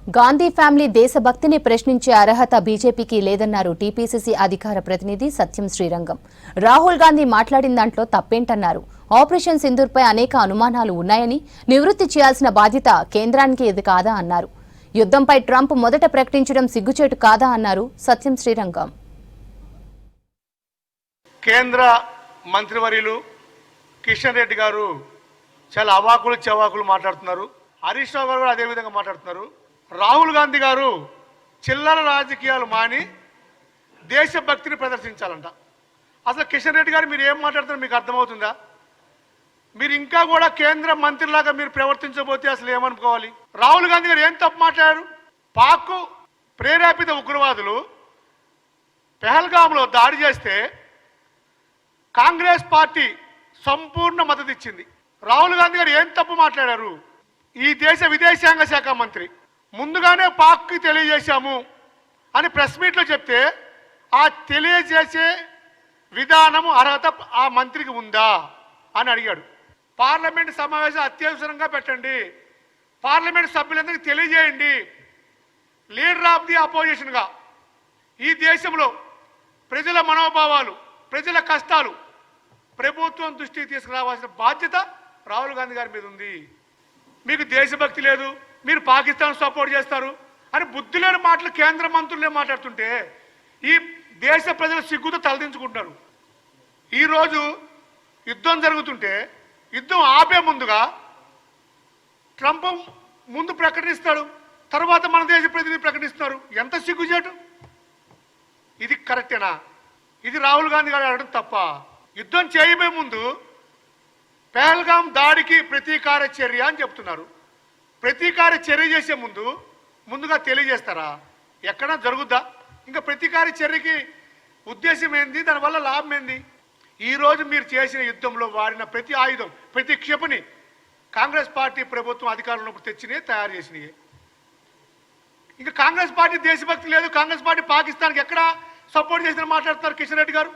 Gandhi family దేశభక్తిని ప్రశ్నించే అర్హత బీజేపీకి లేదన్నారు టీపీసీసీ అధికార ప్రతినిధి సత్యం శ్రీరంగం. రాహుల్ గాంధీ మాట్లాడిన దాంట్లో తప్పేంటన్నారు. ఆపరేషన్ సింధూర్పై అనేక అనుమానాలు ఉన్నాయని, నివృత్తి చేయాల్సిన బాధ్యత కేంద్రానికి ఇది కాదా అన్నారు. యుద్ధంపై ట్రంప్ మొదట ప్రకటించడం సిగ్గుచేటు కాదా అన్నారు సత్యం శ్రీరంగం. కేంద్ర మంత్రివర్యులు కిషన్ రెడ్డి గారు చాలా అవాకులు చవాకులు మాట్లాడుతున్నారు. హరీష్ రావు గారు కూడా అదే విధంగా మాట్లాడుతున్నారు. రాహుల్ గాంధీ గారు చిల్లర రాజకీయాలు మాని దేశభక్తిని ప్రదర్శించాలంట. అసలు కిషన్ రెడ్డి గారు మీరు ఏం మాట్లాడుతున్నారు మీకు అర్థమవుతుందా? మీరు ఇంకా కూడా కేంద్ర మంత్రిలాగా మీరు ప్రవర్తించబోతే అసలు ఏమనుకోవాలి? రాహుల్ గాంధీ గారు ఏం తప్పు మాట్లాడారు? పాక్ ప్రేరేపిత ఉగ్రవాదులు పెహల్గాంలో దాడి చేస్తే కాంగ్రెస్ పార్టీ సంపూర్ణ మద్దతు ఇచ్చింది. రాహుల్ గాంధీ గారు ఏం తప్పు మాట్లాడారు? ఈ దేశ విదేశాంగ శాఖ మంత్రి ముందుగానే పాక్కి తెలియజేశాము అని ప్రెస్ మీట్లో చెప్తే ఆ తెలియజేసే విధానము అర్హత ఆ మంత్రికి ఉందా అని అడిగాడు. పార్లమెంట్ సమావేశం అత్యవసరంగా పెట్టండి, పార్లమెంట్ సభ్యులందరికీ తెలియజేయండి. లీడర్ ఆఫ్ ది అపోజిషన్గా ఈ దేశంలో ప్రజల మనోభావాలు, ప్రజల కష్టాలు ప్రభుత్వం దృష్టికి తీసుకురావాల్సిన బాధ్యత రాహుల్ గాంధీ గారి మీద ఉంది. మీకు దేశభక్తి లేదు, మీరు పాకిస్తాన్ సపోర్ట్ చేస్తారు అని బుద్ధి లేని మాటలు కేంద్ర మంత్రులే మాట్లాడుతుంటే ఈ దేశ ప్రజలు సిగ్గుతో తలదించుకుంటున్నారు. ఈరోజు యుద్ధం జరుగుతుంటే యుద్ధం ఆపే ముందుగా ట్రంప్ ముందు ప్రకటిస్తాడు, తర్వాత మన దేశ ప్రతినిధి ప్రకటిస్తున్నారు. ఎంత సిగ్గుచేటు! ఇది కరెక్టేనా? ఇది రాహుల్ గాంధీ గారు అడగడం తప్ప? యుద్ధం చేయబోయే ముందు పెహల్గాం దాడికి ప్రతీకార చర్య అని చెప్తున్నారు. ప్రతీకార చర్య చేసే ముందుగా తెలియజేస్తారా? ఎక్కడ జరుగుద్దా? ఇంకా ప్రతీకార చర్యకి ఉద్దేశం ఏంది? దానివల్ల లాభం ఏంది? ఈరోజు మీరు చేసిన యుద్ధంలో వాడిన ప్రతి ఆయుధం, ప్రతి క్షిపణి కాంగ్రెస్ పార్టీ ప్రభుత్వం అధికారంలో తెచ్చినే తయారు చేసినాయి. ఇంకా కాంగ్రెస్ పార్టీ దేశభక్తి లేదు, కాంగ్రెస్ పార్టీ పాకిస్తాన్కి ఎక్కడ సపోర్ట్ చేసిన మాట్లాడుతున్నారు కిషన్ రెడ్డి గారు.